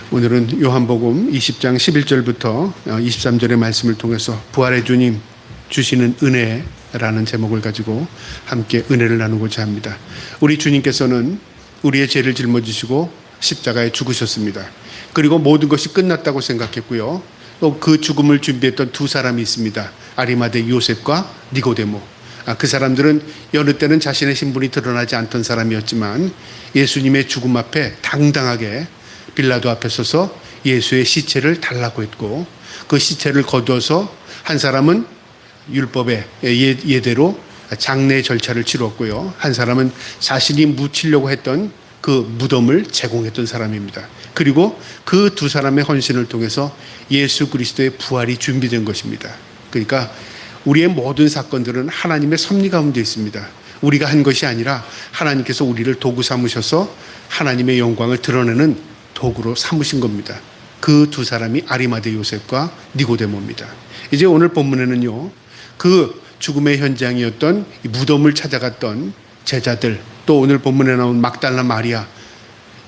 오늘은 요한복음 20장 11절부터 23절의 말씀을 통해서 부활의 주님 주시는 은혜라는 제목을 가지고 함께 은혜를 나누고자 합니다. 우리 주님께서는 우리의 죄를 짊어지시고 십자가에 죽으셨습니다. 그리고 모든 것이 끝났다고 생각했고요. 또 그 죽음을 준비했던 두 사람이 있습니다. 아리마대 요셉과 니고데모. 그 사람들은 여느 때는 자신의 신분이 드러나지 않던 사람이었지만 예수님의 죽음 앞에 당당하게 빌라도 앞에 서서 예수의 시체를 달라고 했고, 그 시체를 거두어서 한 사람은 율법의 예대로 장례 절차를 치렀고요, 한 사람은 자신이 묻히려고 했던 그 무덤을 제공했던 사람입니다. 그리고 그 두 사람의 헌신을 통해서 예수 그리스도의 부활이 준비된 것입니다. 그러니까 우리의 모든 사건들은 하나님의 섭리 가운데 있습니다. 우리가 한 것이 아니라 하나님께서 우리를 도구 삼으셔서 하나님의 영광을 드러내는 도구로 삼으신 겁니다. 그 두 사람이 아리마대 요셉과 니고데모입니다. 이제 오늘 본문에는요, 그 죽음의 현장이었던 무덤을 찾아갔던 제자들, 또 오늘 본문에 나온 막달라 마리아,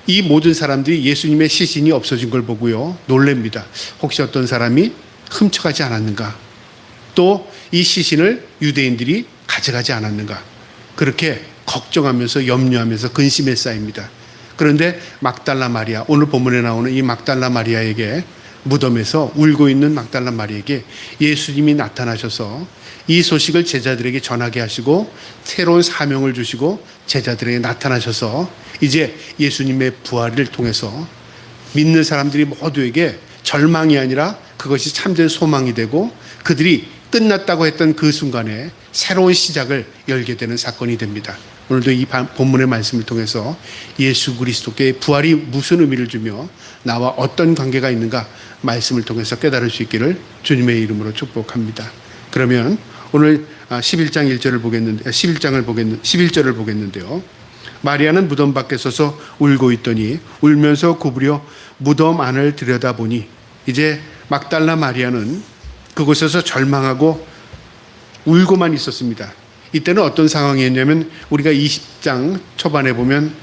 이 모든 사람들이 예수님의 시신이 없어진 걸 보고요, 놀랍니다. 혹시 어떤 사람이 훔쳐가지 않았는가? 또 이 시신을 유대인들이 가져가지 않았는가? 그렇게 걱정하면서 염려하면서 근심에 쌓입니다. 그런데 막달라 마리아, 오늘 본문에 나오는 이 막달라 마리아에게, 무덤에서 울고 있는 막달라 마리아에게 예수님이 나타나셔서 이 소식을 제자들에게 전하게 하시고 새로운 사명을 주시고 제자들에게 나타나셔서 이제 예수님의 부활을 통해서 믿는 사람들이 모두에게 절망이 아니라 그것이 참된 소망이 되고 그들이 끝났다고 했던 그 순간에 새로운 시작을 열게 되는 사건이 됩니다. 오늘도 이 본문의 말씀을 통해서 예수 그리스도께 부활이 무슨 의미를 주며 나와 어떤 관계가 있는가 말씀을 통해서 깨달을 수 있기를 주님의 이름으로 축복합니다. 그러면 오늘 11장 1절을 보겠는데, 11절을 보겠는데요. 마리아는 무덤 밖에 서서 울고 있더니 울면서 구부려 무덤 안을 들여다보니, 이제 막달라 마리아는 그곳에서 절망하고 울고만 있었습니다. 이때는 어떤 상황이었냐면, 우리가 20장 초반에 보면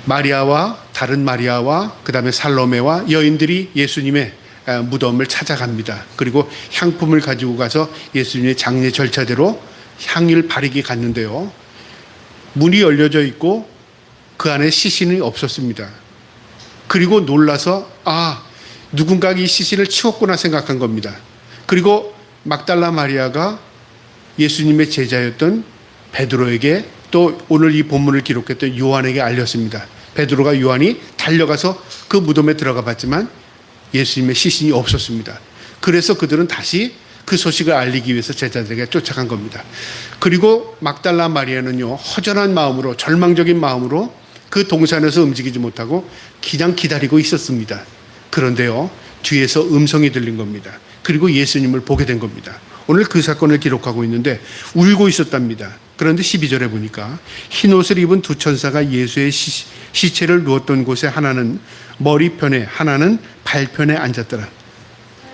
마리아와 다른 마리아와 그 다음에 살로메와 여인들이 예수님의 무덤을 찾아갑니다. 그리고 향품을 가지고 가서 예수님의 장례 절차대로 향을 바르게 갔는데요, 문이 열려져 있고 그 안에 시신이 없었습니다. 그리고 놀라서 누군가 이 시신을 치웠구나 생각한 겁니다. 그리고 막달라 마리아가 예수님의 제자였던 베드로에게, 또 오늘 이 본문을 기록했던 요한에게 알렸습니다. 베드로가 요한이 달려가서 그 무덤에 들어가 봤지만 예수님의 시신이 없었습니다. 그래서 그들은 다시 그 소식을 알리기 위해서 제자들에게 쫓아간 겁니다. 그리고 막달라 마리아는요, 허전한 마음으로, 절망적인 마음으로 그 동산에서 움직이지 못하고 그냥 기다리고 있었습니다. 그런데요, 뒤에서 음성이 들린 겁니다. 그리고 예수님을 보게 된 겁니다. 오늘 그 사건을 기록하고 있는데 울고 있었답니다. 그런데 12절에 보니까 흰옷을 입은 두 천사가 예수의 시체를 누웠던 곳에 하나는 머리편에 하나는 발편에 앉았더라.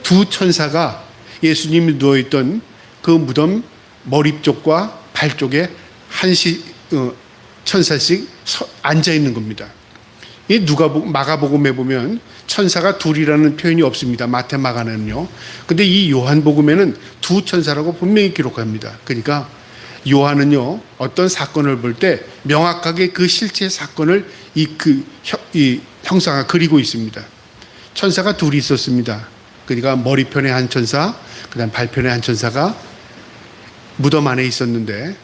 두 천사가 예수님이 누워있던 그 무덤 머리 쪽과 발 쪽에 천사씩 앉아있는 겁니다. 이 마가복음에 보면 천사가 둘이라는 표현이 없습니다. 마태, 마가는요. 근데 이 요한복음에는 두 천사라고 분명히 기록합니다. 그러니까 요한은요, 어떤 사건을 볼 때 명확하게 그 실제 사건을 이 형상화 그리고 있습니다. 천사가 둘이 있었습니다. 그러니까 머리편에 한 천사, 그다음 발편에 한 천사가 무덤 안에 있었는데,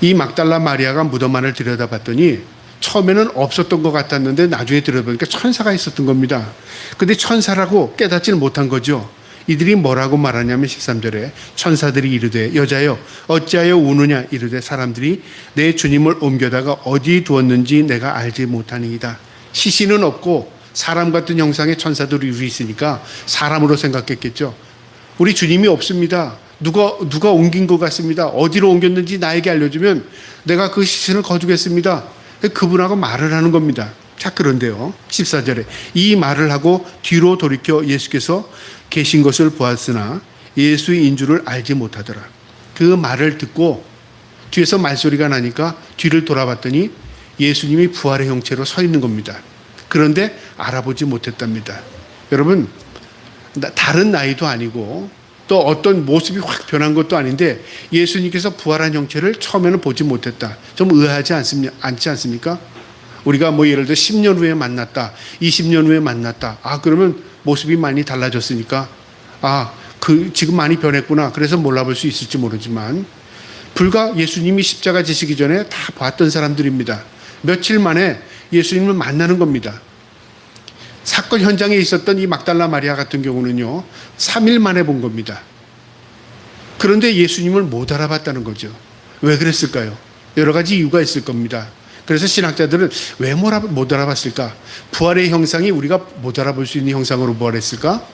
이 막달라 마리아가 무덤 안을 들여다봤더니 처음에는 없었던 것 같았는데 나중에 들여다보니까 천사가 있었던 겁니다. 근데 천사라고 깨닫지는 못한 거죠. 이들이 뭐라고 말하냐면 13절에 천사들이 이르되 여자여 어찌하여 우느냐 이르되 사람들이 내 주님을 옮겨다가 어디 두었는지 내가 알지 못하니이다. 시신은 없고 사람 같은 형상의 천사들이 우리 있으니까 사람으로 생각했겠죠. 우리 주님이 없습니다. 누가 옮긴 것 같습니다. 어디로 옮겼는지 나에게 알려주면 내가 그 시신을 거두겠습니다. 그분하고 말을 하는 겁니다. 자, 그런데요, 14절에 이 말을 하고 뒤로 돌이켜 예수께서 계신 것을 보았으나 예수인 줄을 알지 못하더라. 그 말을 듣고 뒤에서 말소리가 나니까 뒤를 돌아봤더니 예수님이 부활의 형체로 서 있는 겁니다. 그런데 알아보지 못했답니다. 여러분, 다른 나이도 아니고 또 어떤 모습이 확 변한 것도 아닌데 예수님께서 부활한 형체를 처음에는 보지 못했다. 좀 의아하지 않지 않습니까? 우리가 뭐 예를 들어 10년 후에 만났다, 20년 후에 만났다. 그러면 모습이 많이 달라졌으니까 지금 많이 변했구나. 그래서 몰라볼 수 있을지 모르지만 불과 예수님이 십자가 지시기 전에 다 봤던 사람들입니다. 며칠 만에 예수님을 만나는 겁니다. 사건 현장에 있었던 이 막달라 마리아 같은 경우는요, 3일 만에 본 겁니다. 그런데 예수님을 못 알아봤다는 거죠. 왜 그랬을까요? 여러 가지 이유가 있을 겁니다. 그래서 신학자들은 왜 못 알아봤을까? 부활의 형상이 우리가 못 알아볼 수 있는 형상으로 부활했을까?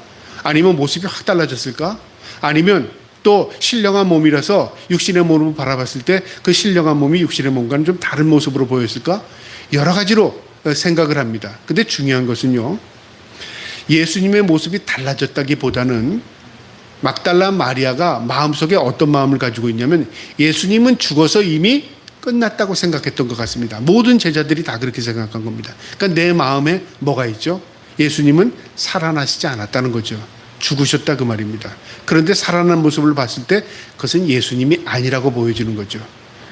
아니면 모습이 확 달라졌을까? 아니면 또 신령한 몸이라서 육신의 몸으로 바라봤을 때 그 신령한 몸이 육신의 몸과는 좀 다른 모습으로 보였을까? 여러 가지로 생각을 합니다. 근데 중요한 것은요, 예수님의 모습이 달라졌다기보다는 막달라 마리아가 마음속에 어떤 마음을 가지고 있냐면 예수님은 죽어서 이미 끝났다고 생각했던 것 같습니다. 모든 제자들이 다 그렇게 생각한 겁니다. 그러니까 내 마음에 뭐가 있죠? 예수님은 살아나시지 않았다는 거죠. 죽으셨다 그 말입니다. 그런데 살아난 모습을 봤을 때 그것은 예수님이 아니라고 보여지는 거죠.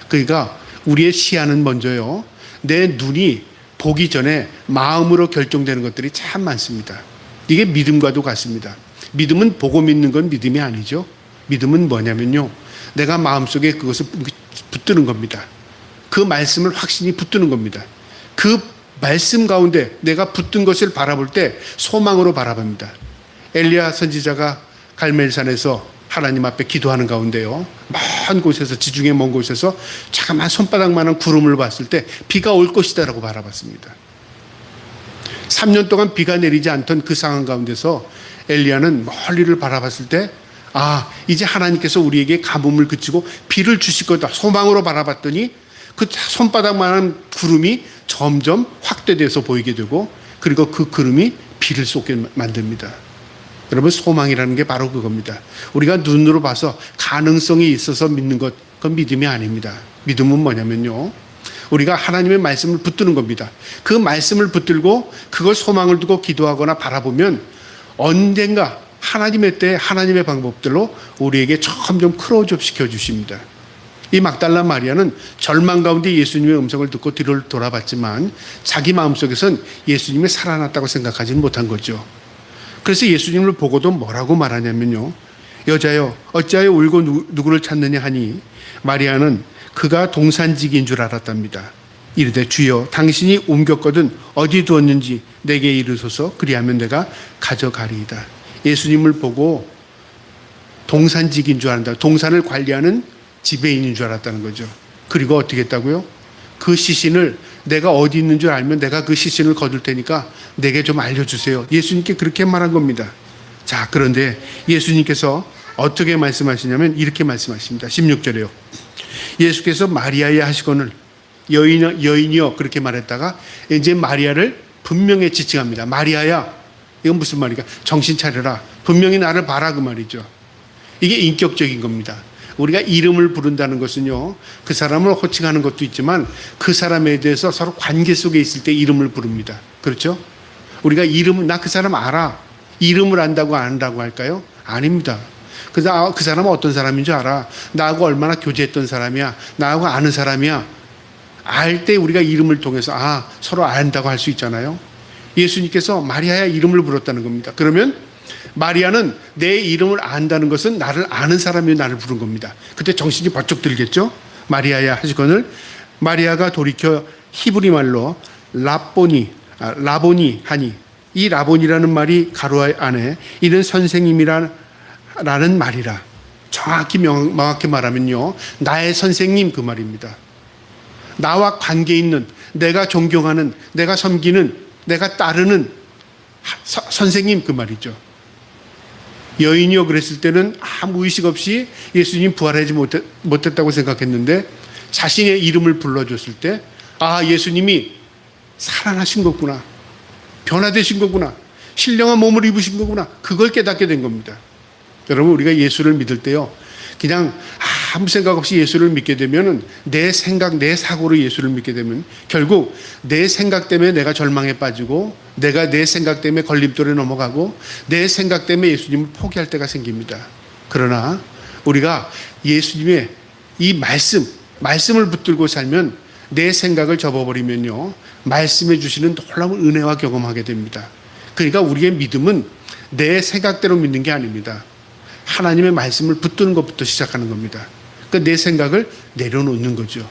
그러니까 우리의 시야는 먼저요, 내 눈이 보기 전에 마음으로 결정되는 것들이 참 많습니다. 이게 믿음과도 같습니다. 믿음은 보고 믿는 건 믿음이 아니죠. 믿음은 뭐냐면요, 내가 마음속에 그것을 붙드는 겁니다. 그 말씀을 확신히 붙드는 겁니다. 그 말씀 가운데 내가 붙든 것을 바라볼 때 소망으로 바라봅니다. 엘리야 선지자가 갈멜산에서 하나님 앞에 기도하는 가운데요, 먼 곳에서, 지중해 먼 곳에서 자그마한 손바닥만한 구름을 봤을 때 비가 올 것이다라고 바라봤습니다. 3년 동안 비가 내리지 않던 그 상황 가운데서 엘리야는 멀리를 바라봤을 때 이제 하나님께서 우리에게 가뭄을 그치고 비를 주실 거다 소망으로 바라봤더니 그 손바닥만한 구름이 점점 확대돼서 보이게 되고, 그리고 그 구름이 비를 쏟게 만듭니다. 여러분, 소망이라는 게 바로 그겁니다. 우리가 눈으로 봐서 가능성이 있어서 믿는 것, 그건 믿음이 아닙니다. 믿음은 뭐냐면요, 우리가 하나님의 말씀을 붙드는 겁니다. 그 말씀을 붙들고 그걸 소망을 두고 기도하거나 바라보면 언젠가 하나님의 때에 하나님의 방법들로 우리에게 점점 크로즈업 시켜주십니다. 이 막달라 마리아는 절망 가운데 예수님의 음성을 듣고 뒤를 돌아봤지만 자기 마음속에선 예수님이 살아났다고 생각하지는 못한 거죠. 그래서 예수님을 보고도 뭐라고 말하냐면요, 여자여 어찌하여 울고 누구를 찾느냐 하니 마리아는 그가 동산직인 줄 알았답니다. 이르되 주여 당신이 옮겼거든 어디 두었는지 내게 이르소서, 그리하면 내가 가져가리이다. 예수님을 보고 동산직인 줄 안다. 동산을 관리하는 지배인인 줄 알았다는 거죠. 그리고 어떻게 했다고요? 그 시신을 내가 어디 있는 줄 알면 내가 그 시신을 거둘 테니까 내게 좀 알려주세요. 예수님께 그렇게 말한 겁니다. 자, 그런데 예수님께서 어떻게 말씀하시냐면 이렇게 말씀하십니다. 16절에요. 예수께서 마리아에 하시거늘 여인이여 그렇게 말했다가 이제 마리아를 분명히 지칭합니다. 마리아야, 이건 무슨 말이야? 정신 차려라. 분명히 나를 봐라 그 말이죠. 이게 인격적인 겁니다. 우리가 이름을 부른다는 것은요, 그 사람을 호칭하는 것도 있지만 그 사람에 대해서 서로 관계 속에 있을 때 이름을 부릅니다. 그렇죠? 우리가 나 그 사람 알아. 이름을 안다고 안다고 할까요? 아닙니다. 그래서 그 사람은 어떤 사람인 줄 알아. 나하고 얼마나 교제했던 사람이야. 나하고 아는 사람이야. 알 때 우리가 이름을 통해서 서로 안다고 할 수 있잖아요. 예수님께서 마리아의 이름을 불렀다는 겁니다. 그러면 마리아는 내 이름을 안다는 것은 나를 아는 사람이 나를 부른 겁니다. 그때 정신이 번쩍 들겠죠? 마리아야 하시거늘 마리아가 돌이켜 히브리 말로 라보니 하니, 이 라보니라는 말이 가로 안에 이는 선생님이라는 말이라. 정확히 명확히 말하면요, 나의 선생님 그 말입니다. 나와 관계 있는, 내가 존경하는, 내가 섬기는, 내가 따르는 선생님 그 말이죠. 여인이요 그랬을 때는 아무 의식 없이 예수님 부활하지 못했다고 생각했는데 자신의 이름을 불러줬을 때 예수님이 살아나신 거구나, 변화되신 거구나, 신령한 몸을 입으신 거구나, 그걸 깨닫게 된 겁니다. 여러분, 우리가 예수를 믿을 때요, 그냥 아무 생각 없이 예수를 믿게 되면은 내 생각, 내 사고로 예수를 믿게 되면 결국 내 생각 때문에 내가 절망에 빠지고 내가 내 생각 때문에 걸림돌에 넘어가고 내 생각 때문에 예수님을 포기할 때가 생깁니다. 그러나 우리가 예수님의 이 말씀을 붙들고 살면 내 생각을 접어버리면요, 말씀해 주시는 놀라운 은혜와 경험하게 됩니다. 그러니까 우리의 믿음은 내 생각대로 믿는 게 아닙니다. 하나님의 말씀을 붙드는 것부터 시작하는 겁니다. 그러니까 내 생각을 내려놓는 거죠.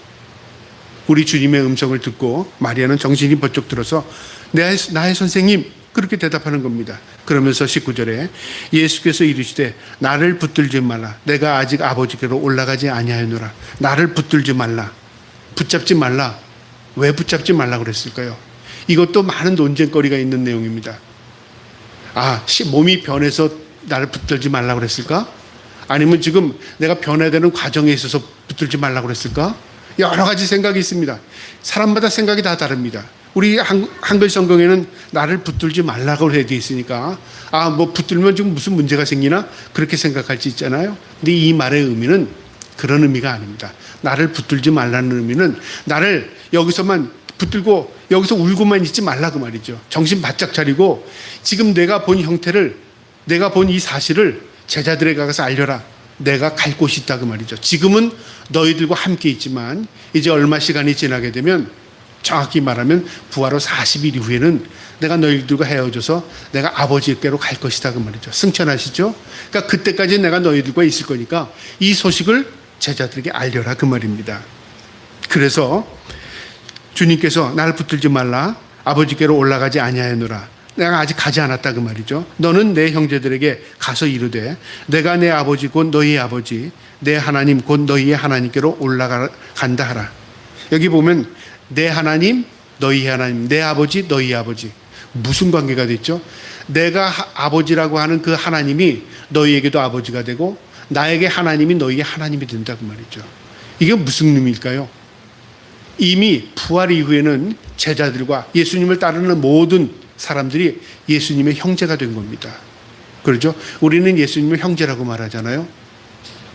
우리 주님의 음성을 듣고 마리아는 정신이 번쩍 들어서 나의 선생님, 그렇게 대답하는 겁니다. 그러면서 19절에 예수께서 이르시되 나를 붙들지 말라. 내가 아직 아버지께로 올라가지 아니하였노라. 나를 붙들지 말라. 붙잡지 말라. 왜 붙잡지 말라 그랬을까요? 이것도 많은 논쟁거리가 있는 내용입니다. 몸이 변해서 나를 붙들지 말라 그랬을까? 아니면 지금 내가 변화되는 과정에 있어서 붙들지 말라 그랬을까? 여러 가지 생각이 있습니다. 사람마다 생각이 다 다릅니다. 우리 한글 성경에는 나를 붙들지 말라고 되어 있으니까 붙들면 지금 무슨 문제가 생기나 그렇게 생각할 수 있잖아요. 근데 이 말의 의미는 그런 의미가 아닙니다. 나를 붙들지 말라는 의미는 나를 여기서만 붙들고 여기서 울고만 있지 말라 그 말이죠. 정신 바짝 차리고 지금 내가 본 형태를, 내가 본 이 사실을 제자들에게 가서 알려라. 내가 갈 곳이 있다 그 말이죠. 지금은 너희들과 함께 있지만 이제 얼마 시간이 지나게 되면, 정확히 말하면 부활 후 40일 이후에는 내가 너희들과 헤어져서 내가 아버지께로 갈 것이다 그 말이죠. 승천하시죠? 그러니까 그때까지 내가 너희들과 있을 거니까 이 소식을 제자들에게 알려라 그 말입니다. 그래서 주님께서 나를 붙들지 말라. 아버지께로 올라가지 아니하였노라. 내가 아직 가지 않았다 그 말이죠. 너는 내 형제들에게 가서 이르되 내가 내 아버지 곧 너희의 아버지, 내 하나님 곧 너희의 하나님께로 올라간다 하라. 여기 보면 내 하나님, 너희의 하나님, 내 아버지, 너희의 아버지. 무슨 관계가 됐죠? 내가 아버지라고 하는 그 하나님이 너희에게도 아버지가 되고 나에게 하나님이 너희의 하나님이 된다 그 말이죠. 이게 무슨 의미일까요? 이미 부활 이후에는 제자들과 예수님을 따르는 모든 사람들이 예수님의 형제가 된 겁니다. 그렇죠? 우리는 예수님을 형제라고 말하잖아요.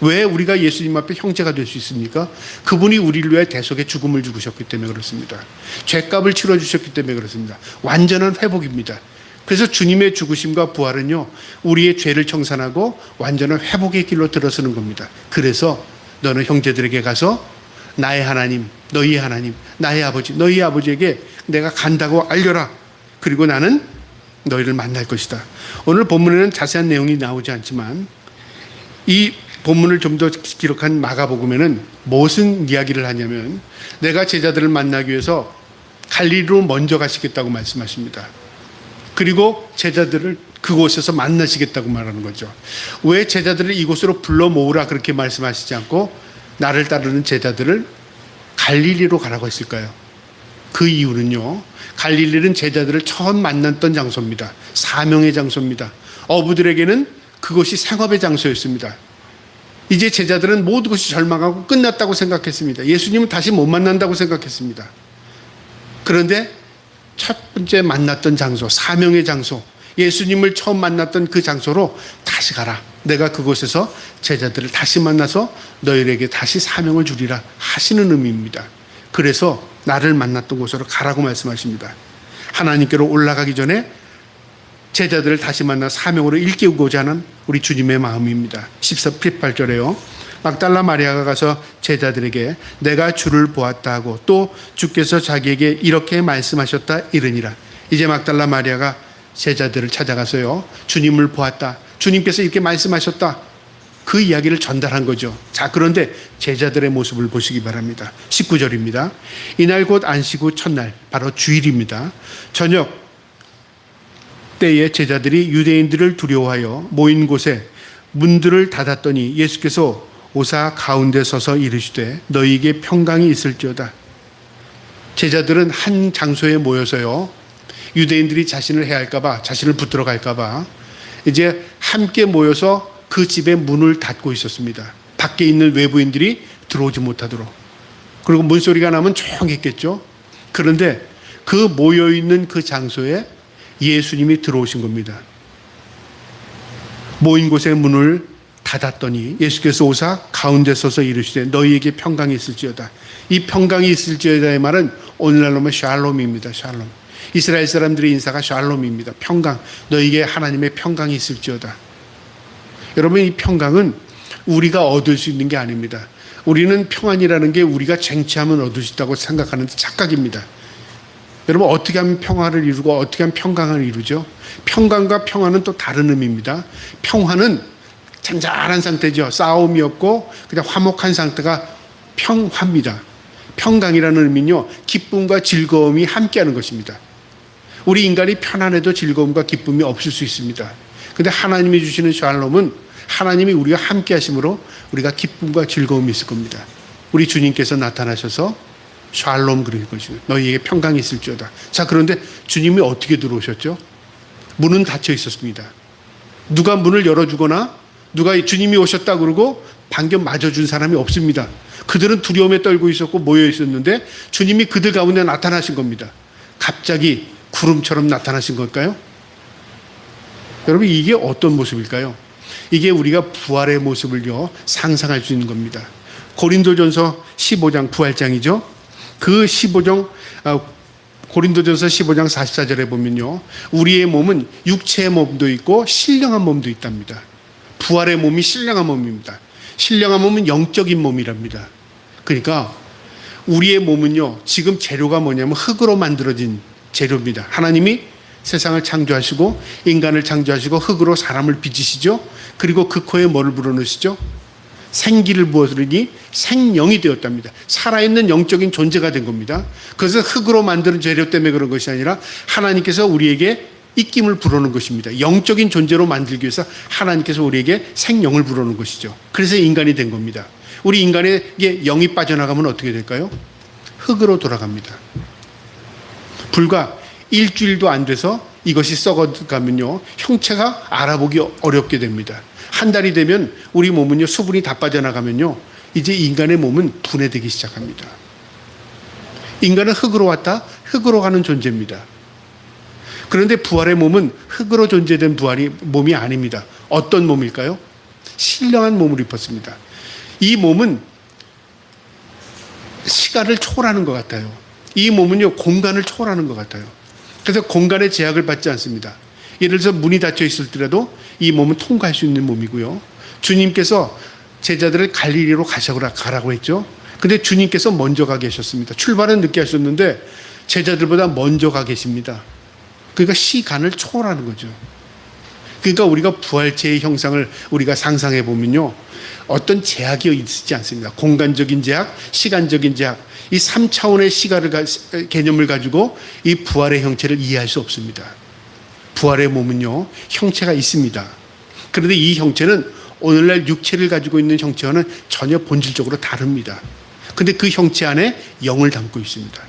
왜 우리가 예수님 앞에 형제가 될 수 있습니까? 그분이 우리를 위해 대속의 죽음을 죽으셨기 때문에 그렇습니다. 죄값을 치러주셨기 때문에 그렇습니다. 완전한 회복입니다. 그래서 주님의 죽으심과 부활은요, 우리의 죄를 청산하고 완전한 회복의 길로 들어서는 겁니다. 그래서 너는 형제들에게 가서 나의 하나님, 너희의 하나님, 나의 아버지, 너희의 아버지에게 내가 간다고 알려라. 그리고 나는 너희를 만날 것이다. 오늘 본문에는 자세한 내용이 나오지 않지만 이 본문을 좀 더 기록한 마가복음에는 무슨 이야기를 하냐면 내가 제자들을 만나기 위해서 갈릴리로 먼저 가시겠다고 말씀하십니다. 그리고 제자들을 그곳에서 만나시겠다고 말하는 거죠. 왜 제자들을 이곳으로 불러 모으라 그렇게 말씀하시지 않고 나를 따르는 제자들을 갈릴리로 가라고 했을까요? 그 이유는요, 갈릴리는 제자들을 처음 만났던 장소입니다. 사명의 장소입니다. 어부들에게는 그것이 생업의 장소였습니다. 이제 제자들은 모든 것이 절망하고 끝났다고 생각했습니다. 예수님은 다시 못 만난다고 생각했습니다. 그런데 첫 번째 만났던 장소, 사명의 장소, 예수님을 처음 만났던 그 장소로 다시 가라. 내가 그곳에서 제자들을 다시 만나서 너희에게 다시 사명을 주리라 하시는 의미입니다. 그래서 나를 만났던 곳으로 가라고 말씀하십니다. 하나님께로 올라가기 전에 제자들을 다시 만나 사명으로 일깨우고자 하는 우리 주님의 마음입니다. 18절에요. 막달라 마리아가 가서 제자들에게 내가 주를 보았다 하고 또 주께서 자기에게 이렇게 말씀하셨다 이르니라. 이제 막달라 마리아가 제자들을 찾아가서요, 주님을 보았다, 주님께서 이렇게 말씀하셨다, 그 이야기를 전달한 거죠. 자, 그런데 제자들의 모습을 보시기 바랍니다. 19절입니다. 이날 곧 안식 후 첫날, 바로 주일입니다. 저녁 때에 제자들이 유대인들을 두려워하여 모인 곳에 문들을 닫았더니 예수께서 오사 가운데 서서 이르시되 너희에게 평강이 있을지어다. 제자들은 한 장소에 모여서요, 유대인들이 자신을 해할까봐, 자신을 붙들어 갈까봐 이제 함께 모여서 그 집의 문을 닫고 있었습니다. 밖에 있는 외부인들이 들어오지 못하도록. 그리고 문소리가 나면 조용했겠죠. 그런데 그 모여있는 그 장소에 예수님이 들어오신 겁니다. 모인 곳의 문을 닫았더니 예수께서 오사 가운데 서서 이르시되 너희에게 평강이 있을지어다. 이 평강이 있을지어다의 말은 오늘날로 하면 샬롬입니다. 샬롬. 이스라엘 사람들의 인사가 샬롬입니다. 평강. 너희에게 하나님의 평강이 있을지어다. 여러분, 이 평강은 우리가 얻을 수 있는 게 아닙니다. 우리는 평안이라는 게 우리가 쟁취하면 얻을 수 있다고 생각하는 착각입니다. 여러분, 어떻게 하면 평화를 이루고 어떻게 하면 평강을 이루죠? 평강과 평화는 또 다른 의미입니다. 평화는 잔잔한 상태죠. 싸움이 없고 그냥 화목한 상태가 평화입니다. 평강이라는 의미는요, 기쁨과 즐거움이 함께하는 것입니다. 우리 인간이 편안해도 즐거움과 기쁨이 없을 수 있습니다. 근데 하나님이 주시는 샬롬은 하나님이 우리와 함께 하심으로 우리가 기쁨과 즐거움이 있을 겁니다. 우리 주님께서 나타나셔서 샬롬 그러는 것이죠. 너희에게 평강이 있을지어다. 자, 그런데 주님이 어떻게 들어오셨죠? 문은 닫혀 있었습니다. 누가 문을 열어주거나 누가 주님이 오셨다 그러고 반겨 맞아준 사람이 없습니다. 그들은 두려움에 떨고 있었고 모여 있었는데 주님이 그들 가운데 나타나신 겁니다. 갑자기 구름처럼 나타나신 걸까요? 여러분, 이게 어떤 모습일까요? 이게 우리가 부활의 모습을요 상상할 수 있는 겁니다. 고린도전서 15장 부활장이죠. 그 15장 고린도전서 15장 44절에 보면요, 우리의 몸은 육체의 몸도 있고 신령한 몸도 있답니다. 부활의 몸이 신령한 몸입니다. 신령한 몸은 영적인 몸이랍니다. 그러니까 우리의 몸은요, 지금 재료가 뭐냐면 흙으로 만들어진 재료입니다. 하나님이 세상을 창조하시고 인간을 창조하시고 흙으로 사람을 빚으시죠. 그리고 그 코에 뭐를 불어넣으시죠? 생기를 부어주니 생명이 되었답니다. 살아있는 영적인 존재가 된 겁니다. 그래서 흙으로 만드는 재료 때문에 그런 것이 아니라 하나님께서 우리에게 입김을 불어넣은 것입니다. 영적인 존재로 만들기 위해서 하나님께서 우리에게 생명을 불어넣은 것이죠. 그래서 인간이 된 겁니다. 우리 인간에게 영이 빠져나가면 어떻게 될까요? 흙으로 돌아갑니다. 불과 일주일도 안 돼서 이것이 썩어가면요, 형체가 알아보기 어렵게 됩니다. 한 달이 되면 우리 몸은요, 수분이 다 빠져나가면요, 이제 인간의 몸은 분해되기 시작합니다. 인간은 흙으로 왔다 흙으로 가는 존재입니다. 그런데 부활의 몸은 흙으로 존재된 몸이 아닙니다. 어떤 몸일까요? 신령한 몸을 입었습니다. 이 몸은 시간을 초월하는 것 같아요. 이 몸은요, 공간을 초월하는 것 같아요. 그래서 공간의 제약을 받지 않습니다. 예를 들어서 문이 닫혀 있을지라도 이 몸은 통과할 수 있는 몸이고요. 주님께서 제자들을 갈릴리로 가라고 했죠. 근데 주님께서 먼저 가 계셨습니다. 출발은 늦게 하셨는데 제자들보다 먼저 가 계십니다. 그러니까 시간을 초월하는 거죠. 그러니까 우리가 부활체의 형상을 우리가 상상해 보면요, 어떤 제약이 있지 않습니다. 공간적인 제약, 시간적인 제약, 이 3차원의 개념을 가지고 이 부활의 형체를 이해할 수 없습니다. 부활의 몸은요, 형체가 있습니다. 그런데 이 형체는 오늘날 육체를 가지고 있는 형체와는 전혀 본질적으로 다릅니다. 근데 그 형체 안에 영을 담고 있습니다.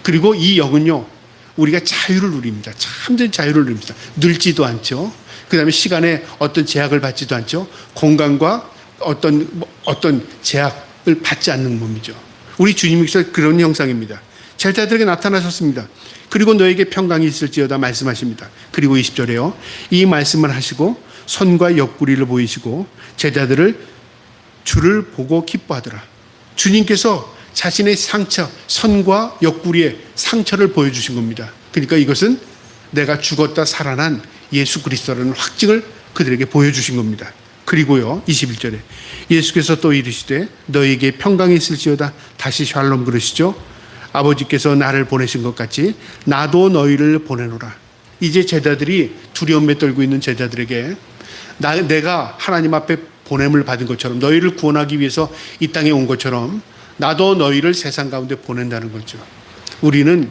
그리고 이 영은요, 우리가 자유를 누립니다. 참된 자유를 누립니다. 늙지도 않죠. 그 다음에 시간에 어떤 제약을 받지도 않죠. 공간과 어떤 제약을 받지 않는 몸이죠. 우리 주님께서 그런 형상입니다. 제자들에게 나타나셨습니다. 그리고 너에게 평강이 있을지어다 말씀하십니다. 그리고 20절에요. 이 말씀을 하시고 손과 옆구리를 보이시고 제자들을 주를 보고 기뻐하더라. 주님께서 자신의 상처, 손과 옆구리에 상처를 보여주신 겁니다. 그러니까 이것은 내가 죽었다 살아난 예수 그리스도라는 확증을 그들에게 보여주신 겁니다. 그리고요, 21절에 예수께서 또 이르시되 너희에게 평강이 있을지어다. 다시 샬롬 그러시죠. 아버지께서 나를 보내신 것 같이 나도 너희를 보내노라. 이제 제자들이 두려움에 떨고 있는 제자들에게 내가 하나님 앞에 보냄을 받은 것처럼, 너희를 구원하기 위해서 이 땅에 온 것처럼 나도 너희를 세상 가운데 보낸다는 거죠. 우리는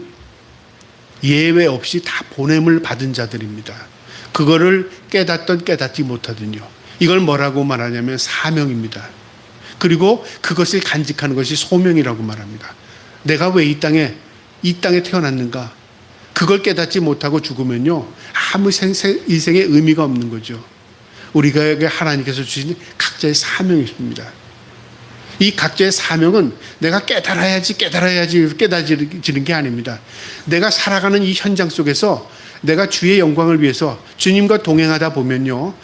예외 없이 다 보냄을 받은 자들입니다. 그거를 깨닫던 깨닫지 못하든요. 이걸 뭐라고 말하냐면 사명입니다. 그리고 그것을 간직하는 것이 소명이라고 말합니다. 내가 왜 이 땅에 태어났는가? 그걸 깨닫지 못하고 죽으면요, 아무 인생의 의미가 없는 거죠. 우리가 하나님께서 주신 각자의 사명이 있습니다. 이 각자의 사명은 내가 깨달아야지 깨달아지는 게 아닙니다. 내가 살아가는 이 현장 속에서 내가 주의 영광을 위해서 주님과 동행하다 보면요,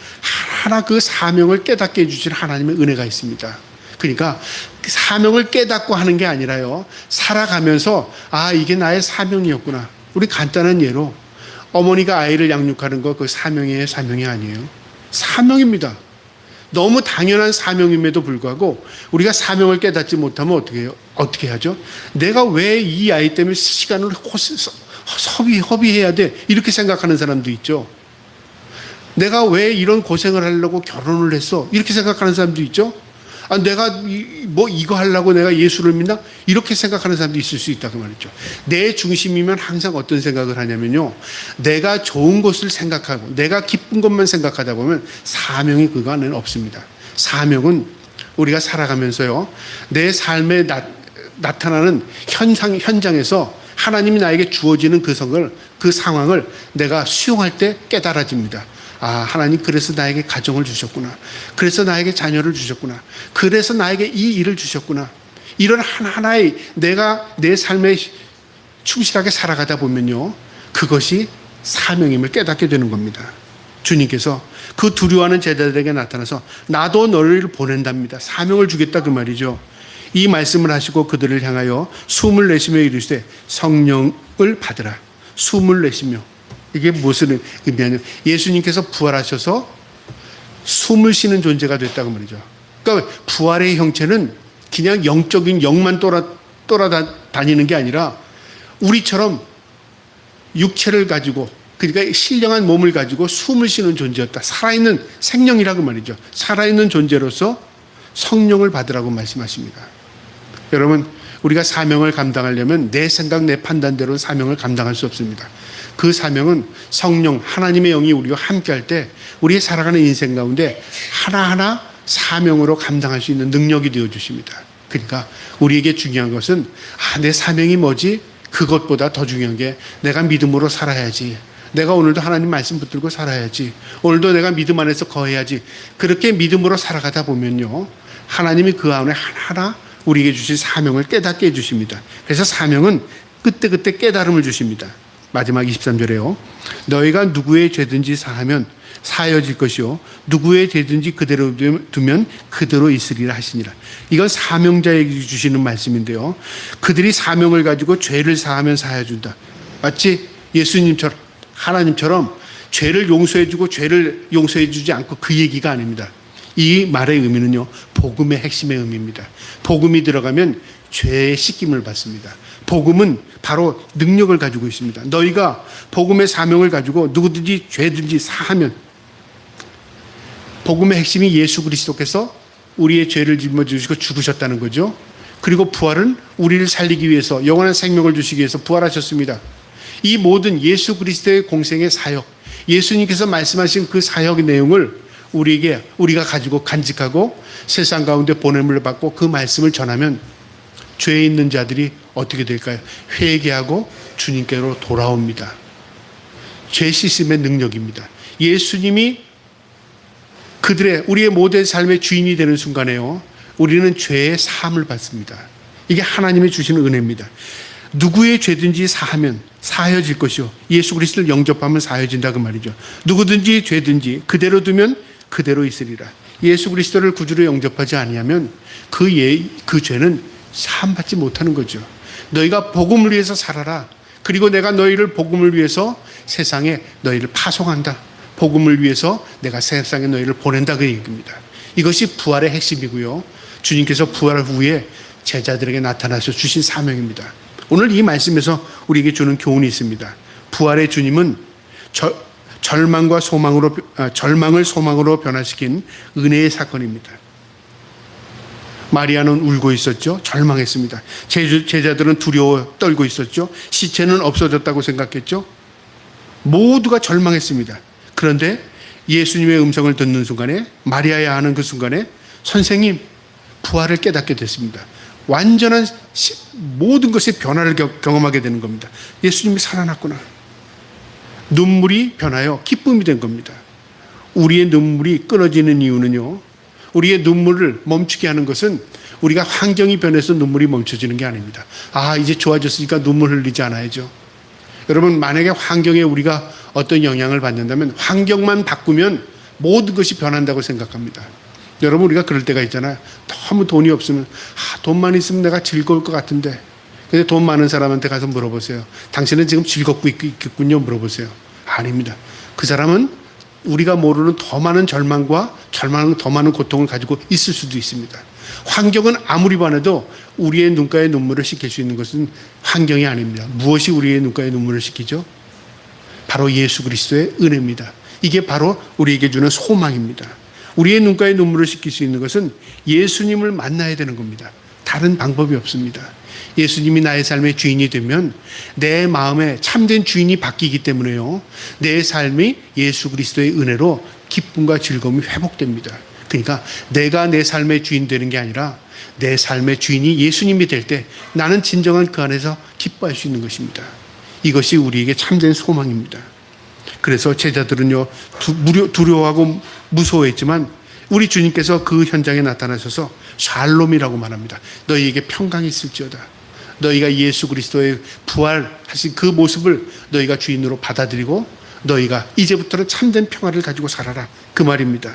하나하나 그 사명을 깨닫게 해주실 하나님의 은혜가 있습니다. 그러니까 사명을 깨닫고 하는 게 아니라요, 살아가면서 이게 나의 사명이었구나. 우리 간단한 예로 어머니가 아이를 양육하는 거, 그 사명이 아니에요. 사명입니다. 너무 당연한 사명임에도 불구하고 우리가 사명을 깨닫지 못하면 어떻게 해요? 어떻게 하죠? 내가 왜 이 아이 때문에 시간을 허비해야 돼? 이렇게 생각하는 사람도 있죠. 내가 왜 이런 고생을 하려고 결혼을 했어? 이렇게 생각하는 사람도 있죠. 내가 이거 하려고 내가 예수를 믿나? 이렇게 생각하는 사람도 있을 수 있다고 말이죠. 내 중심이면 항상 어떤 생각을 하냐면요, 내가 좋은 것을 생각하고 내가 기쁜 것만 생각하다 보면 사명이 그거 안에는 없습니다. 사명은 우리가 살아가면서요, 내 삶에 나타나는 현장에서 하나님이 나에게 주어지는 그 상황을 내가 수용할 때 깨달아집니다. 하나님 그래서 나에게 가정을 주셨구나. 그래서 나에게 자녀를 주셨구나. 그래서 나에게 이 일을 주셨구나. 이런 하나하나의 내가 내 삶에 충실하게 살아가다 보면요, 그것이 사명임을 깨닫게 되는 겁니다. 주님께서 그 두려워하는 제자들에게 나타나서 나도 너를 보낸답니다. 사명을 주겠다 그 말이죠. 이 말씀을 하시고 그들을 향하여 숨을 내쉬며 이르시되 성령을 받으라. 숨을 내쉬며, 이게 무슨 의미냐면 예수님께서 부활하셔서 숨을 쉬는 존재가 됐다고 말이죠. 그러니까 부활의 형체는 그냥 영적인 영만 돌아다니는 게 아니라 우리처럼 육체를 가지고, 그러니까 신령한 몸을 가지고 숨을 쉬는 존재였다. 살아있는 생명이라고 말이죠. 살아있는 존재로서 성령을 받으라고 말씀하십니다. 여러분, 우리가 사명을 감당하려면 내 생각, 내 판단대로 사명을 감당할 수 없습니다. 그 사명은 성령, 하나님의 영이 우리와 함께할 때 우리의 살아가는 인생 가운데 하나하나 사명으로 감당할 수 있는 능력이 되어주십니다. 그러니까 우리에게 중요한 것은 내 사명이 뭐지? 그것보다 더 중요한 게 내가 믿음으로 살아야지. 내가 오늘도 하나님 말씀 붙들고 살아야지. 오늘도 내가 믿음 안에서 거해야지. 그렇게 믿음으로 살아가다 보면요, 하나님이 그 안에 하나하나 우리에게 주신 사명을 깨닫게 해주십니다. 그래서 사명은 그때그때 깨달음을 주십니다. 마지막 23절에요. 너희가 누구의 죄든지 사하면 사여질 것이요 누구의 죄든지 그대로 두면 그대로 있으리라 하시니라. 이건 사명자에게 주시는 말씀인데요, 그들이 사명을 가지고 죄를 사하면 사여준다. 마치 예수님처럼, 하나님처럼 죄를 용서해주고 죄를 용서해주지 않고 그 얘기가 아닙니다. 이 말의 의미는요, 복음의 핵심의 의미입니다. 복음이 들어가면 죄의 씻김을 받습니다. 복음은 바로 능력을 가지고 있습니다. 너희가 복음의 사명을 가지고 누구든지 죄든지 사하면, 복음의 핵심이 예수 그리스도께서 우리의 죄를 짊어지시고 죽으셨다는 거죠. 그리고 부활은 우리를 살리기 위해서, 영원한 생명을 주시기 위해서 부활하셨습니다. 이 모든 예수 그리스도의 공생의 사역, 예수님께서 말씀하신 그 사역의 내용을 우리가 가지고 간직하고 세상 가운데 보냄을 받고 그 말씀을 전하면 죄에 있는 자들이 어떻게 될까요? 회개하고 주님께로 돌아옵니다. 죄 씻음의 능력입니다. 예수님이 우리의 모든 삶의 주인이 되는 순간에요, 우리는 죄의 사함을 받습니다. 이게 하나님이 주시는 은혜입니다. 누구의 죄든지 사하면 사해질 것이요 예수 그리스도를 영접하면 사해진다 그 말이죠. 누구든지 죄든지 그대로 두면 그대로 있으리라. 예수 그리스도를 구주로 영접하지 아니하면 그 죄는 사함받지 못하는 거죠. 너희가 복음을 위해서 살아라. 그리고 내가 너희를 복음을 위해서 세상에 너희를 파송한다. 복음을 위해서 내가 세상에 너희를 보낸다 그 얘기입니다. 이것이 부활의 핵심이고요, 주님께서 부활 후에 제자들에게 나타나서 주신 사명입니다. 오늘 이 말씀에서 우리에게 주는 교훈이 있습니다. 부활의 주님은 절망을 소망으로 변화시킨 은혜의 사건입니다. 마리아는 울고 있었죠. 절망했습니다. 제자들은 두려워 떨고 있었죠. 시체는 없어졌다고 생각했죠. 모두가 절망했습니다. 그런데 예수님의 음성을 듣는 순간에, 마리아야 하는 그 순간에 선생님, 부활을 깨닫게 됐습니다. 완전한 모든 것의 변화를 경험하게 되는 겁니다. 예수님이 살아났구나. 눈물이 변하여 기쁨이 된 겁니다. 우리의 눈물이 끊어지는 이유는요, 우리의 눈물을 멈추게 하는 것은 우리가 환경이 변해서 눈물이 멈춰지는 게 아닙니다. 이제 좋아졌으니까 눈물 흘리지 않아야죠. 여러분, 만약에 환경에 우리가 어떤 영향을 받는다면 환경만 바꾸면 모든 것이 변한다고 생각합니다. 여러분, 우리가 그럴 때가 있잖아요. 너무 돈이 없으면 돈만 있으면 내가 즐거울 것 같은데, 근데 돈 많은 사람한테 가서 물어보세요. 당신은 지금 즐겁고 있겠군요? 물어보세요. 아닙니다. 그 사람은 우리가 모르는 더 많은 절망과 더 많은 고통을 가지고 있을 수도 있습니다. 환경은 아무리 반해도 우리의 눈가에 눈물을 씻길 수 있는 것은 환경이 아닙니다. 무엇이 우리의 눈가에 눈물을 씻기죠? 바로 예수 그리스도의 은혜입니다. 이게 바로 우리에게 주는 소망입니다. 우리의 눈가에 눈물을 씻길 수 있는 것은 예수님을 만나야 되는 겁니다. 다른 방법이 없습니다. 예수님이 나의 삶의 주인이 되면 내 마음에 참된 주인이 바뀌기 때문에요, 내 삶이 예수 그리스도의 은혜로 기쁨과 즐거움이 회복됩니다. 그러니까 내가 내 삶의 주인 되는 게 아니라 내 삶의 주인이 예수님이 될 때 나는 진정한 그 안에서 기뻐할 수 있는 것입니다. 이것이 우리에게 참된 소망입니다. 그래서 제자들은요, 두려워하고 무서워했지만 우리 주님께서 그 현장에 나타나셔서 샬롬이라고 말합니다. 너희에게 평강이 있을지어다. 너희가 예수 그리스도의 부활하신 그 모습을 너희가 주인으로 받아들이고 너희가 이제부터는 참된 평화를 가지고 살아라, 그 말입니다.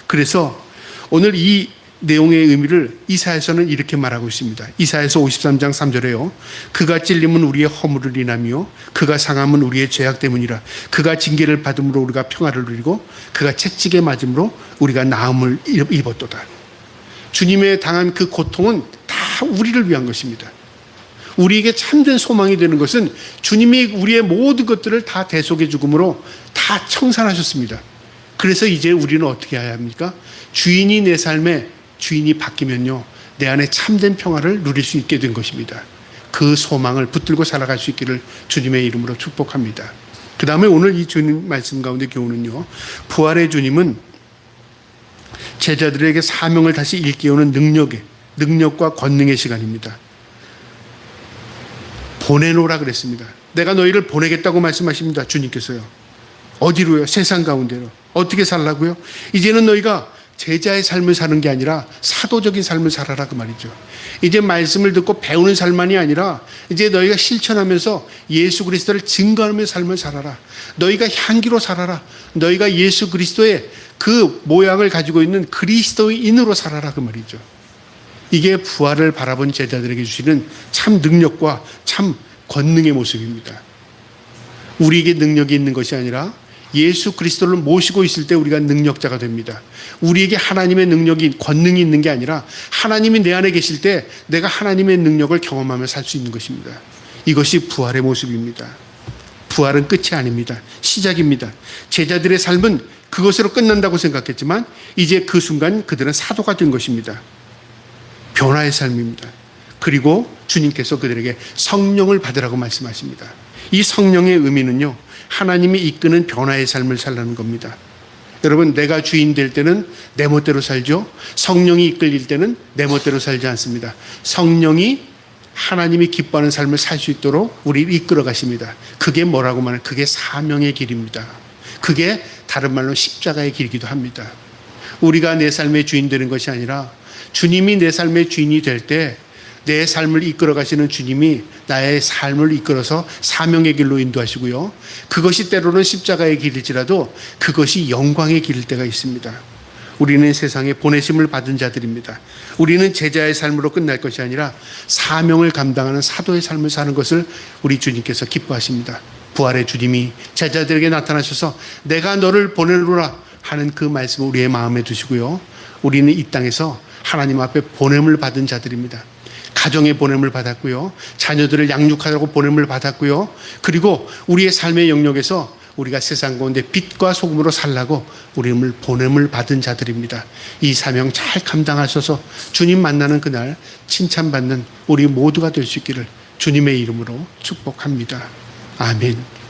그래서 오늘 이 내용의 의미를 이사야서는 이렇게 말하고 있습니다. 이사야서 53장 3절에요. 그가 찔림은 우리의 허물을 인하며 그가 상함은 우리의 죄악 때문이라. 그가 징계를 받음으로 우리가 평화를 누리고 그가 채찍에 맞음으로 우리가 나음을 입었도다. 주님의 당한 그 고통은 다 우리를 위한 것입니다. 우리에게 참된 소망이 되는 것은 주님이 우리의 모든 것들을 다 대속의 죽음으로 다 청산하셨습니다. 그래서 이제 우리는 어떻게 해야 합니까? 주인이 내 삶의 주인이 바뀌면요, 내 안에 참된 평화를 누릴 수 있게 된 것입니다. 그 소망을 붙들고 살아갈 수 있기를 주님의 이름으로 축복합니다. 그 다음에 오늘 이 주님 말씀 가운데 교훈은요, 부활의 주님은 제자들에게 사명을 다시 일깨우는 능력과 권능의 시간입니다. 보내노라 그랬습니다. 내가 너희를 보내겠다고 말씀하십니다. 주님께서요. 어디로요? 세상 가운데로. 어떻게 살라고요? 이제는 너희가 제자의 삶을 사는 게 아니라 사도적인 삶을 살아라, 그 말이죠. 이제 말씀을 듣고 배우는 삶만이 아니라 이제 너희가 실천하면서 예수 그리스도를 증거하며 삶을 살아라. 너희가 향기로 살아라. 너희가 예수 그리스도의 그 모양을 가지고 있는 그리스도인으로 살아라, 그 말이죠. 이게 부활을 바라본 제자들에게 주시는 참 능력과 참 권능의 모습입니다. 우리에게 능력이 있는 것이 아니라 예수 그리스도를 모시고 있을 때 우리가 능력자가 됩니다. 우리에게 하나님의 능력이, 권능이 있는 게 아니라 하나님이 내 안에 계실 때 내가 하나님의 능력을 경험하며 살 수 있는 것입니다. 이것이 부활의 모습입니다. 부활은 끝이 아닙니다. 시작입니다. 제자들의 삶은 그것으로 끝난다고 생각했지만 이제 그 순간 그들은 사도가 된 것입니다. 변화의 삶입니다. 그리고 주님께서 그들에게 성령을 받으라고 말씀하십니다. 이 성령의 의미는요, 하나님이 이끄는 변화의 삶을 살라는 겁니다. 여러분, 내가 주인 될 때는 내 멋대로 살죠. 성령이 이끌릴 때는 내 멋대로 살지 않습니다. 성령이 하나님이 기뻐하는 삶을 살 수 있도록 우리를 이끌어 가십니다. 그게 뭐라고 말하면 그게 사명의 길입니다. 그게 다른 말로 십자가의 길이기도 합니다. 우리가 내 삶의 주인 되는 것이 아니라 주님이 내 삶의 주인이 될 때 내 삶을 이끌어 가시는 주님이 나의 삶을 이끌어서 사명의 길로 인도하시고요, 그것이 때로는 십자가의 길일지라도 그것이 영광의 길일 때가 있습니다. 우리는 세상에 보내심을 받은 자들입니다. 우리는 제자의 삶으로 끝날 것이 아니라 사명을 감당하는 사도의 삶을 사는 것을 우리 주님께서 기뻐하십니다. 부활의 주님이 제자들에게 나타나셔서 내가 너를 보내노라 하는 그 말씀을 우리의 마음에 두시고요, 우리는 이 땅에서 하나님 앞에 보냄을 받은 자들입니다. 가정의 보냄을 받았고요, 자녀들을 양육하라고 보냄을 받았고요, 그리고 우리의 삶의 영역에서 우리가 세상 가운데 빛과 소금으로 살라고 우리를 보냄을 받은 자들입니다. 이 사명 잘 감당하셔서 주님 만나는 그날 칭찬받는 우리 모두가 될 수 있기를 주님의 이름으로 축복합니다. 아멘.